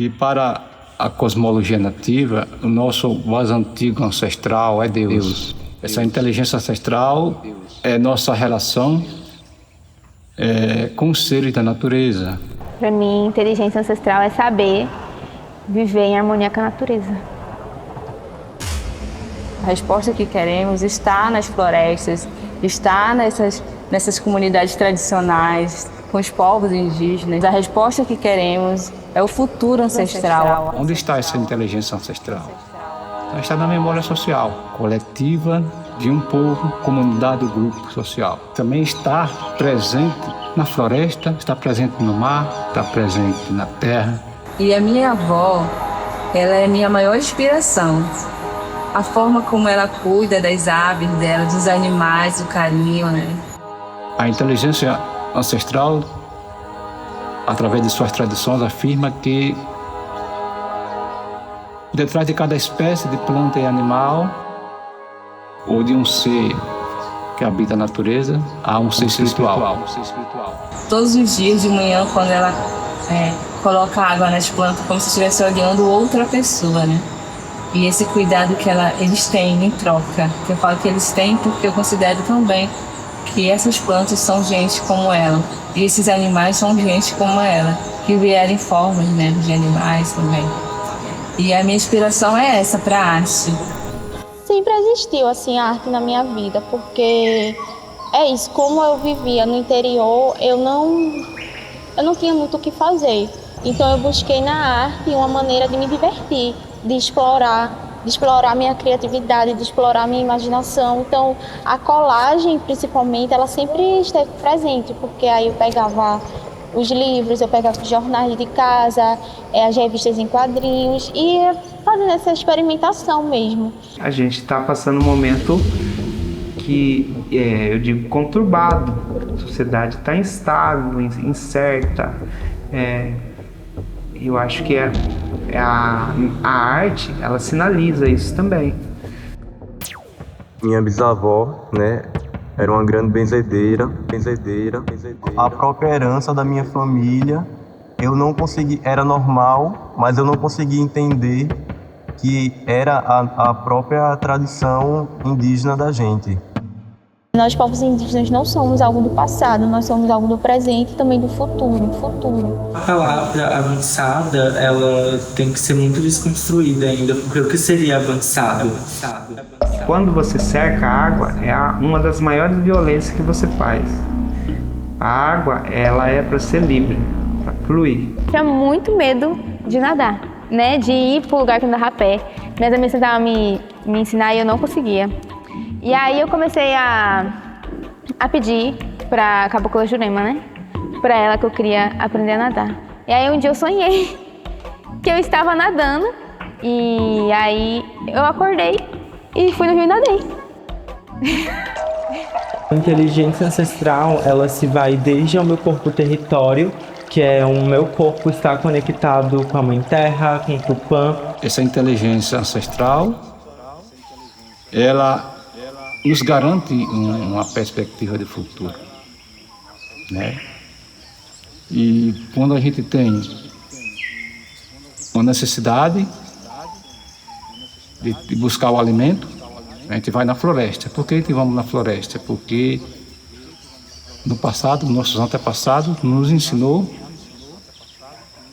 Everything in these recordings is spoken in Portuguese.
que para a cosmologia nativa, o nosso mais antigo ancestral é Deus. Essa inteligência ancestral é nossa relação com os seres da natureza. Para mim, inteligência ancestral é saber viver em harmonia com a natureza. A resposta que queremos está nas florestas, está nessas comunidades tradicionais, com os povos indígenas. A resposta que queremos é o futuro ancestral. Onde está essa inteligência ancestral? Ela está na memória social, coletiva de um povo, comunidade, grupo social. Também está presente na floresta, está presente no mar, está presente na terra. E a minha avó, ela é a minha maior inspiração. A forma como ela cuida das aves dela, dos animais, o carinho, né? A inteligência ancestral, através de suas tradições, afirma que detrás de cada espécie de planta e animal, ou de um ser que habita a natureza, há um ser espiritual. Todos os dias de manhã, quando ela coloca água nas plantas, como se estivesse olhando outra pessoa, né? E esse cuidado que eles têm em troca, que eu falo que eles têm porque eu considero também que essas plantas são gente como ela. E esses animais são gente como ela, que vieram em formas, né, de animais também. E a minha inspiração é essa para a arte. Sempre existiu assim a arte na minha vida, porque é isso, como eu vivia no interior, eu não tinha muito o que fazer. Então eu busquei na arte uma maneira de me divertir, de explorar minha criatividade, de explorar minha imaginação. Então a colagem, principalmente, ela sempre esteve presente, porque aí eu pegava os livros, eu pegava os jornais de casa, as revistas em quadrinhos e ia fazendo essa experimentação mesmo. A gente está passando um momento que, eu digo, conturbado. A sociedade está instável, incerta. Eu acho que a arte, ela sinaliza isso também. Minha bisavó, né, era uma grande benzedeira. A própria herança da minha família, eu não consegui, era normal, mas eu não conseguia entender que era a própria tradição indígena da gente. Nós, povos indígenas, não somos algo do passado, nós somos algo do presente e também do futuro. A palavra avançada, ela tem que ser muito desconstruída ainda, porque o que seria avançado? Quando você cerca a água, é uma das maiores violências que você faz. A água, ela é para ser livre, para fluir. Tinha muito medo de nadar, né? De ir para o lugar que não dava pé. Minhas amigas tentavam me ensinar e eu não conseguia. E aí eu comecei a pedir para a Cabocla Jurema, né? Para ela que eu queria aprender a nadar. E aí um dia eu sonhei que eu estava nadando e aí eu acordei e fui no rio e nadei. A inteligência ancestral, ela se vai desde o meu corpo território, que é o meu corpo estar conectado com a Mãe Terra, com o Tupã. Essa inteligência ancestral, ela nos garante uma perspectiva de futuro, né? E quando a gente tem uma necessidade de buscar o alimento, a gente vai na floresta. Por que a gente vamos na floresta? Porque no passado, nossos antepassados nos ensinou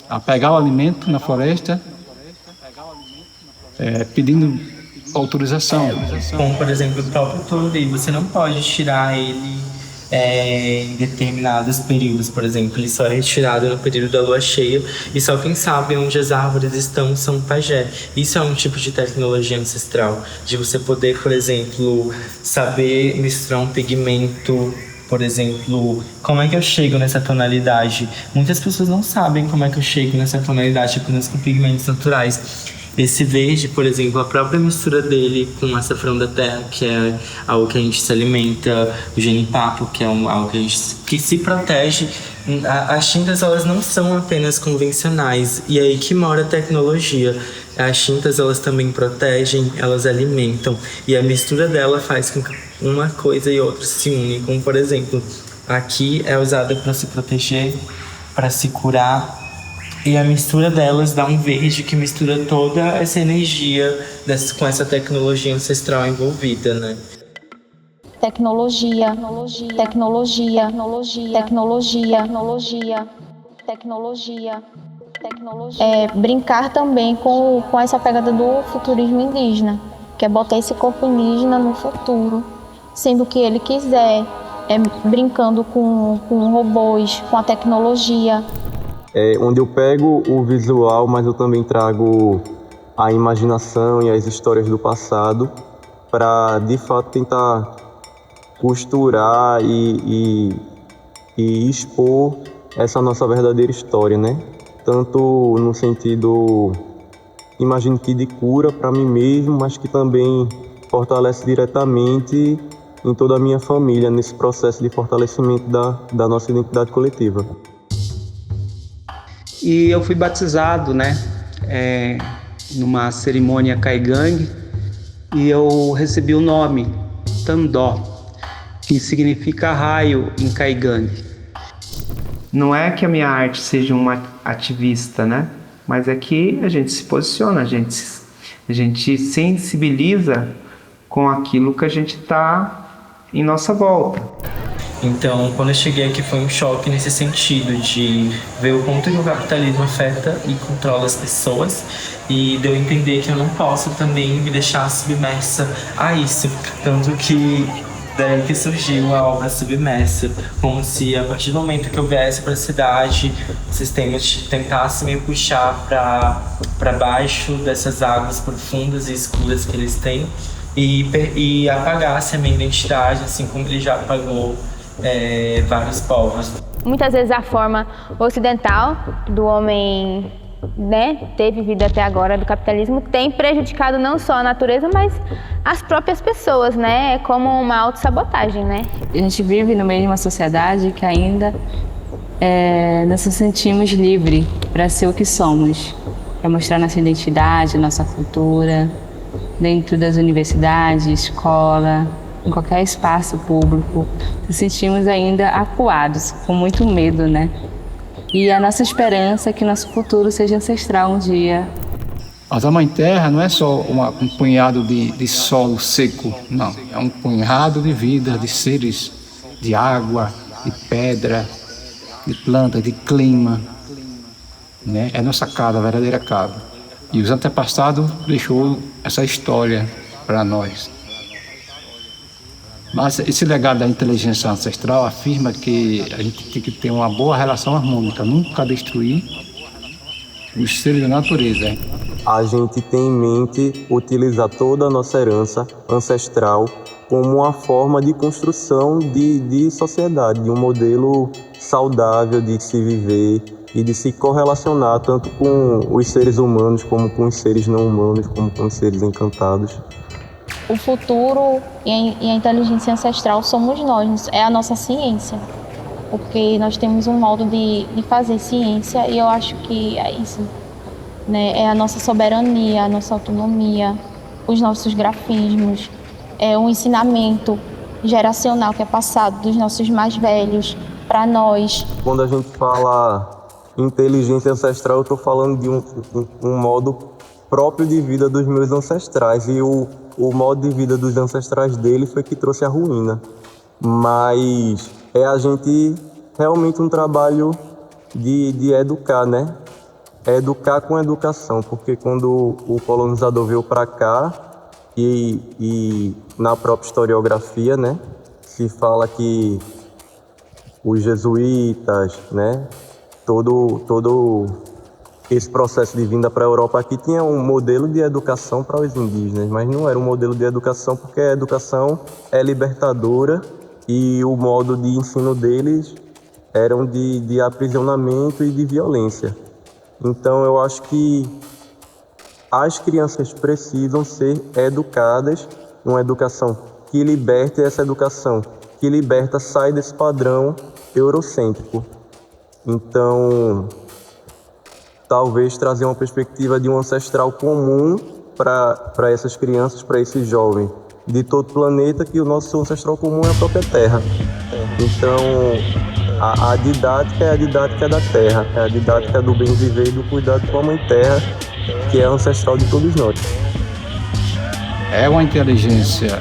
a pegar o alimento na floresta, pedindo autorização. Como, por exemplo, o próprio Toruri, você não pode tirar ele em determinados períodos, por exemplo, ele só é retirado no período da lua cheia e só quem sabe onde as árvores estão são pajé. Isso é um tipo de tecnologia ancestral, de você poder, por exemplo, saber misturar um pigmento. Por exemplo, como é que eu chego nessa tonalidade? Muitas pessoas não sabem como é que eu chego nessa tonalidade apenas com pigmentos naturais. Esse verde, por exemplo, a própria mistura dele com o açafrão da terra, que é algo que a gente se alimenta, o genipapo, que é algo que se protege. As tintas, elas não são apenas convencionais, e é aí que mora a tecnologia. As tintas, elas também protegem, elas alimentam, e a mistura dela faz com que uma coisa e outra se unem. Como, por exemplo, aqui é usada para se proteger, para se curar, E a mistura delas dá um verde que mistura toda essa energia com essa tecnologia ancestral envolvida, né? Tecnologia, tecnologia, tecnologia. Brincar também com essa pegada do futurismo indígena, que é botar esse corpo indígena no futuro, sendo o que ele quiser, brincando com robôs, com a tecnologia. Onde eu pego o visual, mas eu também trago a imaginação e as histórias do passado para, de fato, tentar costurar e expor essa nossa verdadeira história, né? Tanto no sentido, imagino que de cura para mim mesmo, mas que também fortalece diretamente em toda a minha família, nesse processo de fortalecimento da nossa identidade coletiva. E eu fui batizado, né? Numa cerimônia caigangue, e eu recebi o nome Tandó, que significa raio em caigangue. Não é que a minha arte seja uma ativista, né? Mas é que a gente se posiciona, a gente sensibiliza com aquilo que a gente está em nossa volta. Então, quando eu cheguei aqui foi um choque nesse sentido de ver o quanto que o capitalismo afeta e controla as pessoas, e de eu entender que eu não posso também me deixar submersa a isso. Tanto que daí que surgiu a obra Submersa, como se a partir do momento que eu viesse para a cidade, o sistema tentasse me puxar para baixo dessas águas profundas e escuras que eles têm e apagasse a minha identidade, assim como ele já apagou vários povos. Muitas vezes a forma ocidental do homem, né, ter vivido até agora do capitalismo tem prejudicado não só a natureza, mas as próprias pessoas, né? É como uma autossabotagem, né? A gente vive no meio de uma sociedade que ainda nós nos sentimos livres para ser o que somos, para mostrar nossa identidade, nossa cultura, dentro das universidades, escola, em qualquer espaço público. Nos sentimos ainda acuados, com muito medo, né? E a nossa esperança é que nosso futuro seja ancestral um dia. A Mãe Terra não é só um punhado de solo seco, não. É um punhado de vida, de seres, de água, de pedra, de planta, de clima, né? É nossa casa, a verdadeira casa. E os antepassados deixou essa história para nós. Mas esse legado da inteligência ancestral afirma que a gente tem que ter uma boa relação harmônica, nunca destruir os seres da natureza. A gente tem em mente utilizar toda a nossa herança ancestral como uma forma de construção de sociedade, de um modelo saudável de se viver e de se correlacionar tanto com os seres humanos, como com os seres não humanos, como com os seres encantados. O futuro e a inteligência ancestral somos nós, é a nossa ciência, porque nós temos um modo de fazer ciência e eu acho que é isso, né? É a nossa soberania, a nossa autonomia, os nossos grafismos, é um ensinamento geracional que é passado dos nossos mais velhos para nós. Quando a gente fala inteligência ancestral, eu estou falando de um modo próprio de vida dos meus ancestrais, e o modo de vida dos ancestrais dele foi que trouxe a ruína. Mas é a gente realmente um trabalho de educar, né? É educar com educação, porque quando o colonizador veio para cá, e na própria historiografia, né, se fala que os jesuítas, né, todo esse processo de vinda para a Europa aqui tinha um modelo de educação para os indígenas, mas não era um modelo de educação porque a educação é libertadora e o modo de ensino deles eram de aprisionamento e de violência. Então eu acho que as crianças precisam ser educadas, uma educação que liberte, essa educação que liberta sai desse padrão eurocêntrico. Então, talvez trazer uma perspectiva de um ancestral comum para essas crianças, para esses jovens de todo o planeta, que o nosso ancestral comum é a própria Terra. Então, A didática é a didática da terra, é a didática do bem viver e do cuidado com a mãe terra, que é ancestral de todos nós. É uma inteligência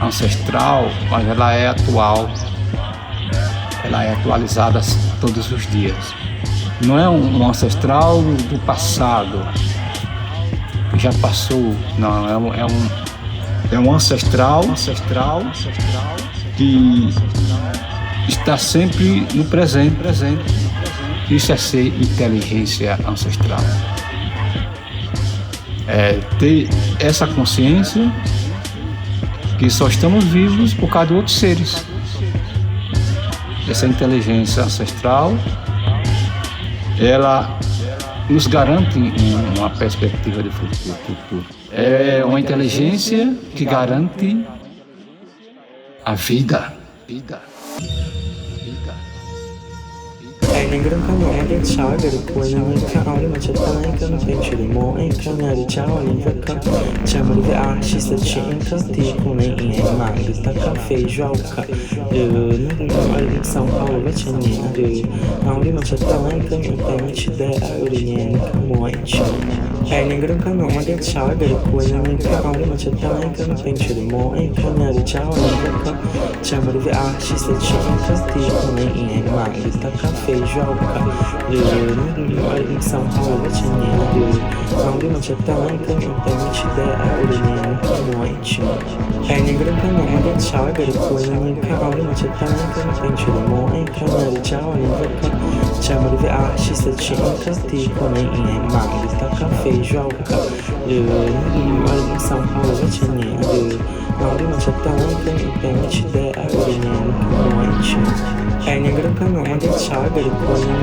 ancestral, mas ela é atual, ela é atualizada todos os dias. Não é um ancestral do passado, que já passou, não, é um ancestral que está sempre no presente. Isso é ser inteligência ancestral. É ter essa consciência que só estamos vivos por causa de outros seres. Essa inteligência ancestral, ela nos garante uma perspectiva de futuro. É uma inteligência que garante a vida. Negro kanal det chagar koyun kanal macha talankan penchiri mo en kanal chawalin vaka chamar de artista chinka tipo nem em manga taca feijoca no São Paulo vachani auri macha talankan penchi de aurinien moenchi negro kanal det chagar koyun kanal macha talankan penchiri mo en kanal chawalin vaka chamar de artista chinka tipo nem em manga taca feijoca em São Paulo tinha onde não tinha talanca internet da aurinien noite negro kanal det chagar koyun kanal onde não tinha talanca penchiri mo en kanal chawalin vaka chamar de artista chinka tipo nem em manga taca feijoca em São Paulo tinha onde não tinha talanca internet da aurinien noite negro kanal det chagar koyun